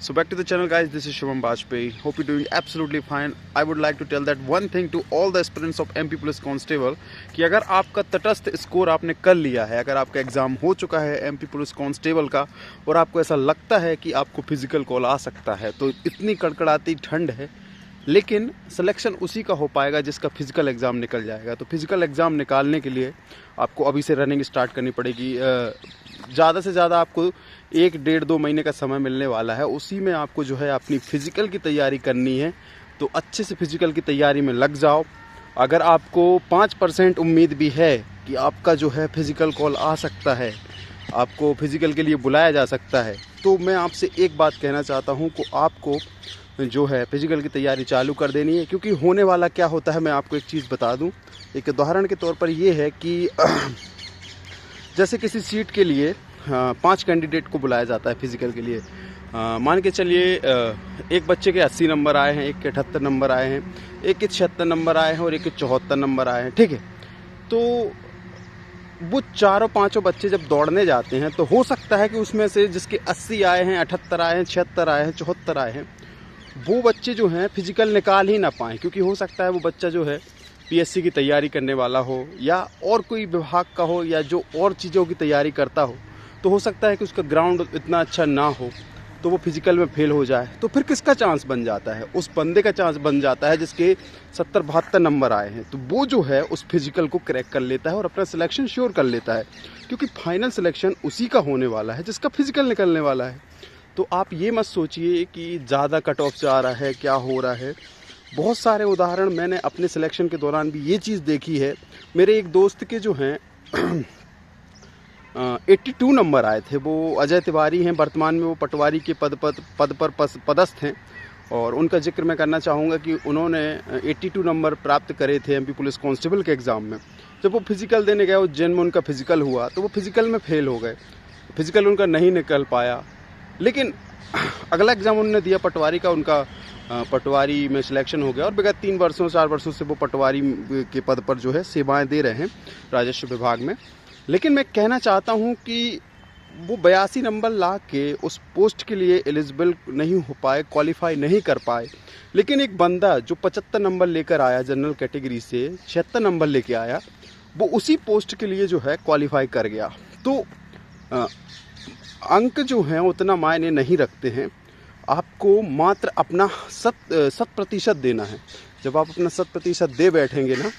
So back to the channel guys, this is Shivam Bajpayee. Hope you're doing absolutely fine. I would like to tell that one thing to all the aspirants of MP Police Constable कि अगर आपका तटस्थ score आपने कर लिया है, अगर आपका एग्ज़ाम हो चुका है MP पुलिस कांस्टेबल का और आपको ऐसा लगता है कि आपको फिजिकल कॉल आ सकता है, तो इतनी कड़कड़ाती ठंड है लेकिन सिलेक्शन उसी का हो पाएगा जिसका फिजिकल एग्ज़ाम निकल जाएगा। तो फिजिकल एग्ज़ाम निकालने के लिए आपको अभी से रनिंग स्टार्ट करनी पड़ेगी। ज़्यादा से ज़्यादा आपको 1-1.5-2 महीने का समय मिलने वाला है, उसी में आपको जो है अपनी फ़िज़िकल की तैयारी करनी है। तो अच्छे से फ़िज़िकल की तैयारी में लग जाओ। अगर आपको 5% उम्मीद भी है कि आपका जो है फ़िज़िकल कॉल आ सकता है, आपको फ़िज़िकल के लिए बुलाया जा सकता है, तो मैं आपसे एक बात कहना चाहता हूँ कि आपको जो है फ़िज़िकल की तैयारी चालू कर देनी है। क्योंकि होने वाला क्या होता है, मैं आपको एक चीज़ बता दूँ। एक उदाहरण के तौर पर ये है कि जैसे किसी सीट के लिए 5 कैंडिडेट को बुलाया जाता है फ़िज़िकल के लिए। मान के चलिए एक बच्चे के 80 नंबर आए हैं, एक के 78 नंबर आए हैं, एक के 76 नंबर आए हैं और एक के 74 नंबर आए हैं, ठीक है। तो वो चारों पांचों बच्चे जब दौड़ने जाते हैं तो हो सकता है कि उसमें से जिसके 80 आए हैं, 78 आए हैं, 76 आए हैं, 74 आए हैं, वो बच्चे जो हैं फिजिकल निकाल ही ना पाएँ। क्योंकि हो सकता है वो बच्चा जो है पीएससी की तैयारी करने वाला हो या और कोई विभाग का हो या जो और चीज़ों की तैयारी करता हो, तो हो सकता है कि उसका ग्राउंड इतना अच्छा ना हो तो वो फिजिकल में फेल हो जाए। तो फिर किसका चांस बन जाता है? उस बंदे का चांस बन जाता है जिसके 70-72 नंबर आए हैं। तो वो जो है उस फिजिकल को क्रैक कर लेता है और अपना सिलेक्शन श्योर कर लेता है, क्योंकि फाइनल सिलेक्शन उसी का होने वाला है जिसका फिजिकल निकलने वाला है। तो आप ये मत सोचिए कि ज़्यादा कट ऑफ जा रहा है, क्या हो रहा है। बहुत सारे उदाहरण मैंने अपने सिलेक्शन के दौरान भी ये चीज़ देखी है। मेरे एक दोस्त के जो हैं 82 नंबर आए थे। वो अजय तिवारी हैं, वर्तमान में वो पटवारी के पद पर पदस्थ हैं और उनका जिक्र मैं करना चाहूँगा कि उन्होंने 82 नंबर प्राप्त करे थे एमपी पुलिस कांस्टेबल के एग्ज़ाम में। जब वो फिज़िकल देने गए, उज्जैन में उनका फिज़िकल हुआ, तो वो फिज़िकल में फेल हो गए, फिज़िकल उनका नहीं निकल पाया। लेकिन अगला एग्ज़ाम उन्होंने दिया पटवारी का, उनका पटवारी में सिलेक्शन हो गया और विगत 3-4 वर्षों से वो पटवारी के पद पर जो है सेवाएं दे रहे हैं राजस्व विभाग में। लेकिन मैं कहना चाहता हूं कि वो 82 नंबर ला के उस पोस्ट के लिए एलिजिबल नहीं हो पाए, क्वालिफाई नहीं कर पाए। लेकिन एक बंदा जो 75 नंबर लेकर आया, जनरल कैटेगरी से 76 नंबर लेके आया, वो उसी पोस्ट के लिए जो है क्वालिफाई कर गया। तो अंक जो हैं उतना मायने नहीं रखते हैं। आपको मात्र अपना 100% देना है। जब आप अपना 100% दे बैठेंगे ना,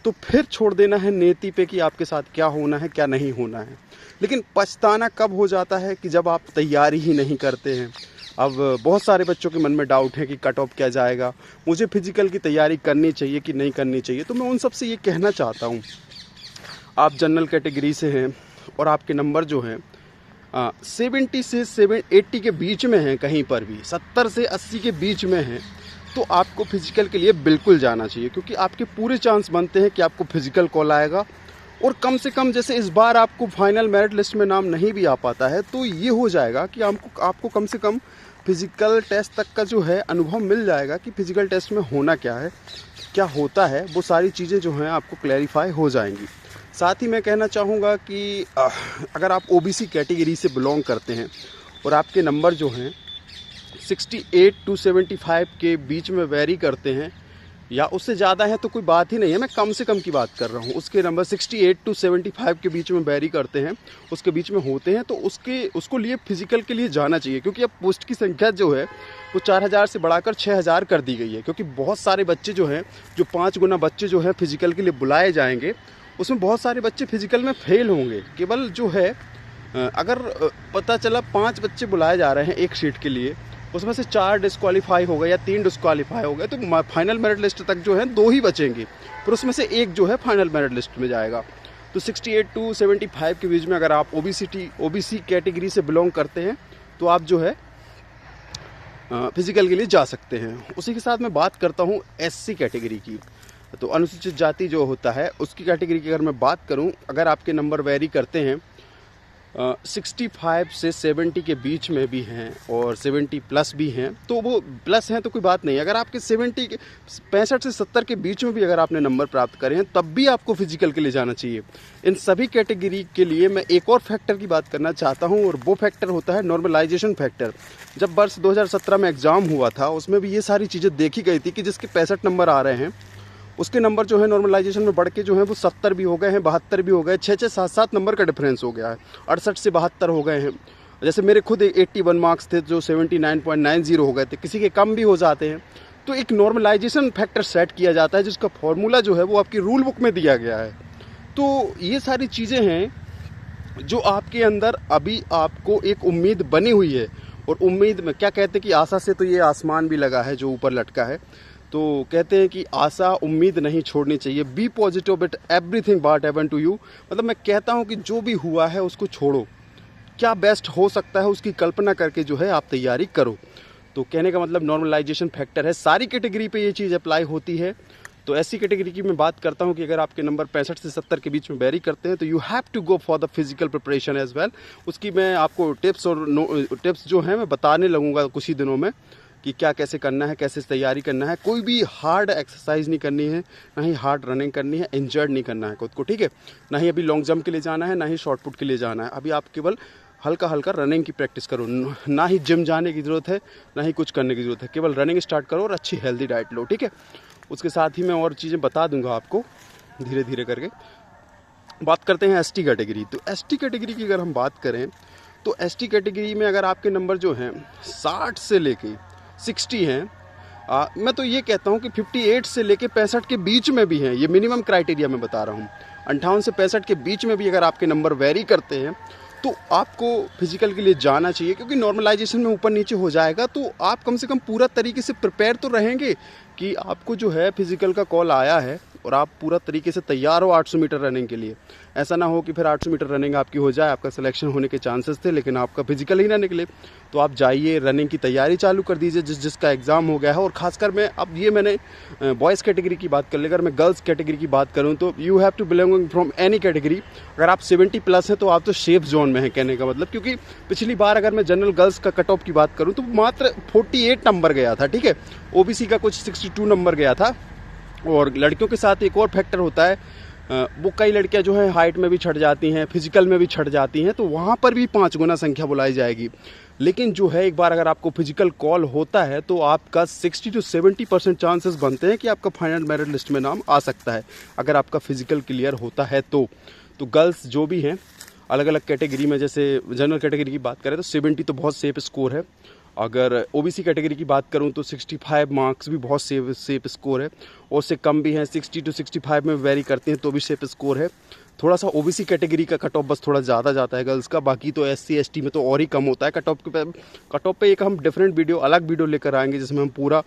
तो फिर छोड़ देना है नेति पे कि आपके साथ क्या होना है, क्या नहीं होना है। लेकिन पछताना कब हो जाता है कि जब आप तैयारी ही नहीं करते हैं। अब बहुत सारे बच्चों के मन में डाउट है कि कट ऑफ क्या जाएगा, मुझे फिजिकल की तैयारी करनी चाहिए कि नहीं करनी चाहिए। तो मैं उन सबसे ये कहना चाहता हूँ, आप जनरल कैटेगरी से हैं और आपके नंबर जो हैं 70 से 80 के बीच में हैं, कहीं पर भी 70 से 80 के बीच में हैं, तो आपको फिजिकल के लिए बिल्कुल जाना चाहिए। क्योंकि आपके पूरे चांस बनते हैं कि आपको फिजिकल कॉल आएगा। और कम से कम जैसे इस बार आपको फाइनल मेरिट लिस्ट में नाम नहीं भी आ पाता है, तो ये हो जाएगा कि आपको कम से कम फिजिकल टेस्ट तक का जो है अनुभव मिल जाएगा कि फिजिकल टेस्ट में होना क्या है, क्या होता है। वो सारी चीज़ें जो हैं आपको क्लैरिफाई हो जाएंगी। साथ ही मैं कहना चाहूँगा कि अगर आप ओबीसी कैटेगरी से बिलोंग करते हैं और आपके नंबर जो हैं 68 to 75 के बीच में वेरी करते हैं या उससे ज़्यादा है तो कोई बात ही नहीं है, मैं कम से कम की बात कर रहा हूँ। उसके नंबर 68 to 75 के बीच में वेरी करते हैं, उसके बीच में होते हैं, तो उसको लिए फिजिकल के लिए जाना चाहिए। क्योंकि अब पोस्ट की संख्या जो है वो 4000 से बढ़ाकर 6000 कर दी गई है। क्योंकि बहुत सारे बच्चे जो हैं, जो 5 गुना बच्चे जो हैं फिजिकल के लिए बुलाए जाएंगे, उसमें बहुत सारे बच्चे फिजिकल में फेल होंगे। केवल जो है अगर पता चला 5 बच्चे बुलाए जा रहे हैं एक सीट के लिए, उसमें से 4 डिस्क्वालीफाई हो गए या 3 डिस्क्वालीफाई हो गए, तो फाइनल मेरिट लिस्ट तक जो है 2 ही बचेंगे, फिर उसमें से एक जो है फाइनल मेरिट लिस्ट में जाएगा। तो 68 to 75 के बीच में अगर आप ओबीसी कैटेगरी से बिलोंग करते हैं तो आप जो है फिजिकल के लिए जा सकते हैं। उसी के साथ मैं बात करता हूँ एससी कैटेगरी की। तो अनुसूचित जाति जो होता है उसकी कैटेगरी की अगर मैं बात करूं, अगर आपके नंबर वेरी करते हैं 65 से 70 के बीच में भी हैं और 70 प्लस भी हैं, तो वो प्लस हैं तो कोई बात नहीं। अगर आपके 65 से 70 के बीच में भी अगर आपने नंबर प्राप्त करे हैं तब भी आपको फिजिकल के लिए जाना चाहिए। इन सभी कैटेगरी के लिए मैं एक और फैक्टर की बात करना चाहता हूं और वो फैक्टर होता है नॉर्मलाइजेशन फैक्टर। जब वर्ष 2017 में एग्ज़ाम हुआ था उसमें भी ये सारी चीज़ें देखी गई थी कि जिसके 65 नंबर आ रहे हैं उसके नंबर जो है नॉर्मलाइजेशन में बढ़ के जो है वो 70 भी हो गए हैं, 72 भी हो गए, 6-6, 7-7 नंबर का डिफरेंस हो गया है, 68 से 72 हो गए हैं। जैसे मेरे खुद 81 मार्क्स थे जो 79.90 हो गए थे, किसी के कम भी हो जाते हैं। तो एक नॉर्मलाइजेशन फैक्टर सेट किया जाता है जिसका फॉर्मूला जो है वो आपकी रूल बुक में दिया गया है। तो ये सारी चीज़ें हैं जो आपके अंदर अभी आपको एक उम्मीद बनी हुई है। और उम्मीद में क्या कहते हैं कि आशा से तो ये आसमान भी लगा है जो ऊपर लटका है। तो कहते हैं कि आशा उम्मीद नहीं छोड़नी चाहिए। Be positive but everything what happen to you, मतलब मैं कहता हूँ कि जो भी हुआ है उसको छोड़ो, क्या बेस्ट हो सकता है उसकी कल्पना करके जो है आप तैयारी करो। तो कहने का मतलब नॉर्मलाइजेशन फैक्टर है, सारी कैटेगरी पे ये चीज़ अप्लाई होती है। तो ऐसी कैटेगरी की मैं बात करता हूँ कि अगर आपके नंबर 65 से 70 के बीच में वेरी करते हैं तो you have to go for the physical preparation as well. उसकी मैं आपको टिप्स और टिप्स जो हैं मैं बताने लगूंगा कुछ ही दिनों में कि क्या कैसे करना है, कैसे तैयारी करना है। कोई भी हार्ड एक्सरसाइज नहीं करनी है, ना ही हार्ड रनिंग करनी है, इंजर्ड नहीं करना है खुद को, ठीक है। ना ही अभी लॉन्ग जंप के लिए जाना है, ना ही शॉर्ट पुट के लिए जाना है। अभी आप केवल हल्का हल्का रनिंग की प्रैक्टिस करो, ना ही जिम जाने की ज़रूरत है, ना ही कुछ करने की ज़रूरत है। केवल रनिंग स्टार्ट करो और अच्छी हेल्दी डाइट लो, ठीक है। उसके साथ ही मैं और चीज़ें बता दूंगा आपको धीरे धीरे करके। बात करते हैं एसटी कैटेगरी। तो एसटी कैटेगरी की अगर हम बात करें तो एसटी कैटेगरी में अगर आपके नंबर जो हैं 60 से लेके 60 हैं, मैं तो ये कहता हूँ कि 58 से लेके 65 के बीच में भी हैं, ये मिनिमम क्राइटेरिया मैं बता रहा हूँ। 58 से 65 के बीच में भी अगर आपके नंबर वेरी करते हैं तो आपको फिजिकल के लिए जाना चाहिए, क्योंकि नॉर्मलाइजेशन में ऊपर नीचे हो जाएगा तो आप कम से कम पूरा तरीके से प्रिपेयर तो रहेंगे कि आपको जो है फिजिकल का कॉल आया है और आप पूरा तरीके से तैयार हो 800 मीटर रनिंग के लिए। ऐसा ना हो कि फिर 800 मीटर रनिंग आपकी हो जाए, आपका सिलेक्शन होने के चांसेस थे लेकिन आपका फिजिकल ही ना निकले। तो आप जाइए, रनिंग की तैयारी चालू कर दीजिए जिसका एग्ज़ाम हो गया है। और खासकर मैं अब ये मैंने बॉयज़ कैटेगरी की बात कर ली, अगर मैं गर्ल्स कैटेगरी की बात करूँ तो you have to belonging from any category. अगर आप 70 प्लस हैं तो आप तो सेफ जोन में हैं, कहने का मतलब। क्योंकि पिछली बार अगर मैं जनरल गर्ल्स का कट ऑफ की बात करूँ तो मात्र 48 नंबर गया था, ठीक है। ओबीसी का कुछ 62 नंबर गया था। और लड़कियों के साथ एक और फैक्टर होता है, वो कई लड़कियां जो है हाइट में भी छट जाती हैं, फिजिकल में भी छट जाती हैं, तो वहाँ पर भी 5 गुना संख्या बुलाई जाएगी। लेकिन जो है एक बार अगर आपको फिजिकल कॉल होता है तो आपका 60 to 70% चांसेस बनते हैं कि आपका फाइनल मेरिट लिस्ट में नाम आ सकता है, अगर आपका फिजिकल क्लियर होता है तो गर्ल्स जो भी हैं अलग अलग कैटेगरी में, जैसे जनरल कैटेगरी की बात करें तो 70 तो बहुत सेफ स्कोर है। अगर ओबीसी कैटेगरी की बात करूं तो 65 मार्क्स भी बहुत सेफ स्कोर है। और उससे कम भी हैं, 60 to 65 में वेरी करते हैं तो भी सेफ स्कोर है। थोड़ा सा ओबीसी कैटेगरी का कट ऑफ बस थोड़ा ज़्यादा जाता है गर्ल्स का, बाकी तो एससी एसटी में तो और ही कम होता है कट ऑफ पे एक हम डिफरेंट वीडियो अलग वीडियो लेकर आएंगे जिसमें हम पूरा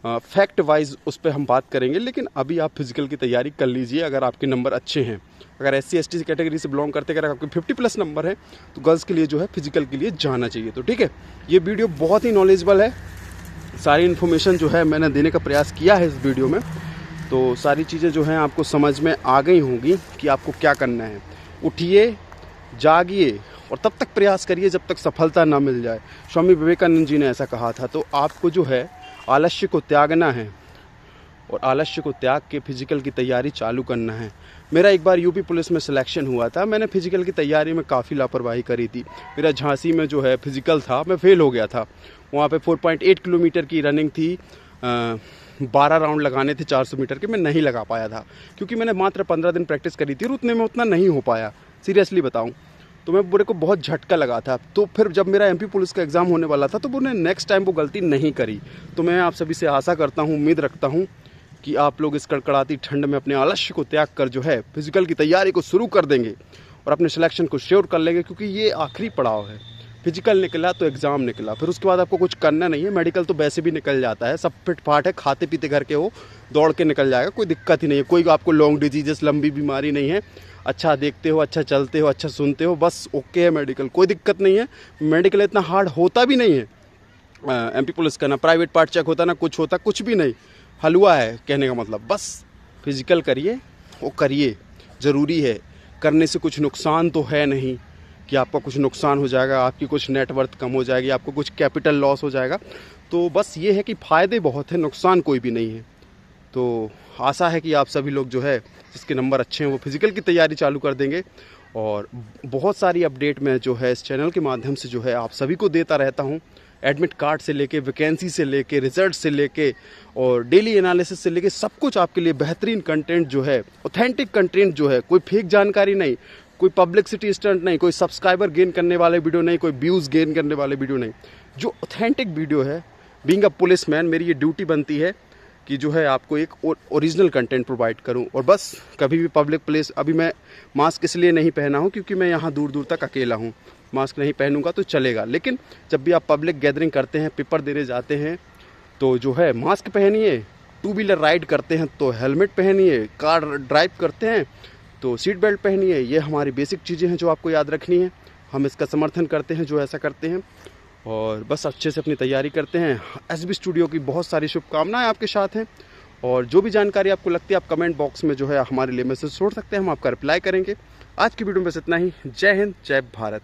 फैक्ट वाइज उस पर हम बात करेंगे। लेकिन अभी आप फिजिकल की तैयारी कर लीजिए अगर आपके नंबर अच्छे हैं। अगर एससी एसटी कैटेगरी से बिलोंग करते अगर आपके 50 प्लस नंबर है तो गर्ल्स के लिए जो है फिजिकल के लिए जाना चाहिए। तो ठीक है, ये वीडियो बहुत ही नॉलेजेबल है, सारी इन्फॉर्मेशन जो है मैंने देने का प्रयास किया है इस वीडियो में। तो सारी चीज़ें जो हैं आपको समझ में आ गई होंगी कि आपको क्या करना है। उठिए, जागिए और तब तक प्रयास करिए जब तक सफलता ना मिल जाए। स्वामी विवेकानंद जी ने ऐसा कहा था। तो आपको जो है आलस्य को त्यागना है और आलस्य को त्याग के फिजिकल की तैयारी चालू करना है। मेरा एक बार यूपी पुलिस में सिलेक्शन हुआ था, मैंने फिजिकल की तैयारी में काफ़ी लापरवाही करी थी। मेरा झांसी में जो है फिजिकल था, मैं फेल हो गया था। वहाँ पे 4.8 किलोमीटर की रनिंग थी, 12 राउंड लगाने थे 400 मीटर के, मैं नहीं लगा पाया था क्योंकि मैंने मात्र 15 दिन प्रैक्टिस करी थी और उतने में उतना नहीं हो पाया, सीरियसली बताऊँ तो मैं बुरे को बहुत झटका लगा था। तो फिर जब मेरा एमपी पुलिस का एग्ज़ाम होने वाला था तो उन्हें नेक्स्ट टाइम वो गलती नहीं करी। तो मैं आप सभी से आशा करता हूँ, उम्मीद रखता हूँ कि आप लोग इस कड़कड़ाती ठंड में अपने आलस्य को त्याग कर जो है फिजिकल की तैयारी को शुरू कर देंगे और अपने सिलेक्शन को श्योर कर लेंगे, क्योंकि ये आखिरी पड़ाव है। फिजिकल निकला तो एग्ज़ाम निकला, फिर उसके बाद आपको कुछ करना नहीं है। मेडिकल तो वैसे भी निकल जाता है, सब फिट फाट है, खाते पीते घर के हो, दौड़ के निकल जाएगा, कोई दिक्कत ही नहीं है। कोई आपको लॉन्ग डिजीजेस लंबी बीमारी नहीं है। अच्छा देखते हो, अच्छा चलते हो, अच्छा सुनते हो, बस ओके है मेडिकल, कोई दिक्कत नहीं है। मेडिकल इतना हार्ड होता भी नहीं है एमपी पुलिस का, ना प्राइवेट पार्ट चेक होता, ना कुछ होता, कुछ भी नहीं, हलवा है कहने का मतलब। बस फिजिकल करिए, वो करिए, ज़रूरी है, करने से कुछ नुकसान तो है नहीं, कि आपका कुछ नुकसान हो जाएगा, आपकी कुछ नेटवर्थ कम हो जाएगी, आपको कुछ कैपिटल लॉस हो जाएगा। तो बस ये है कि फ़ायदे बहुत हैं, नुकसान कोई भी नहीं है। तो आशा है कि आप सभी लोग जो है जिसके नंबर अच्छे हैं वो फिज़िकल की तैयारी चालू कर देंगे। और बहुत सारी अपडेट मैं जो है इस चैनल के माध्यम से जो है आप सभी को देता रहता हूँ। एडमिट कार्ड से लेके, वैकेंसी से लेके, रिजल्ट से लेके और डेली एनालिसिस से लेके सब कुछ आपके लिए बेहतरीन कंटेंट जो है, ऑथेंटिक कंटेंट जो है, कोई फेक जानकारी नहीं, कोई पब्लिसिटी स्टंट नहीं, कोई सब्सक्राइबर गेन करने वाले वीडियो नहीं, कोई व्यूज़ गेन करने वाले वीडियो नहीं। जो ऑथेंटिक वीडियो है, बीइंग अ पुलिसमैन मेरी ये ड्यूटी बनती है कि जो है आपको एक ओरिजिनल कंटेंट प्रोवाइड करूं। और बस कभी भी पब्लिक प्लेस, अभी मैं मास्क इसलिए नहीं पहना हूं क्योंकि मैं यहाँ दूर दूर तक अकेला हूं, मास्क नहीं पहनूंगा तो चलेगा। लेकिन जब भी आप पब्लिक गैदरिंग करते हैं, पेपर देने जाते हैं, तो जो है मास्क पहनिए, टू व्हीलर राइड करते हैं तो हेलमेट पहनिए, कार ड्राइव करते हैं तो सीट बेल्ट पहनिए। ये हमारी बेसिक चीज़ें हैं जो आपको याद रखनी है। हम इसका समर्थन करते हैं जो ऐसा करते हैं, और बस अच्छे से अपनी तैयारी करते हैं। एसबी स्टूडियो की बहुत सारी शुभकामनाएं आपके साथ हैं। और जो भी जानकारी आपको लगती है आप कमेंट बॉक्स में जो है हमारे लिए मैसेज छोड़ सकते हैं, हम आपका रिप्लाई करेंगे। आज की वीडियो में बस इतना ही। जय हिंद, जय भारत।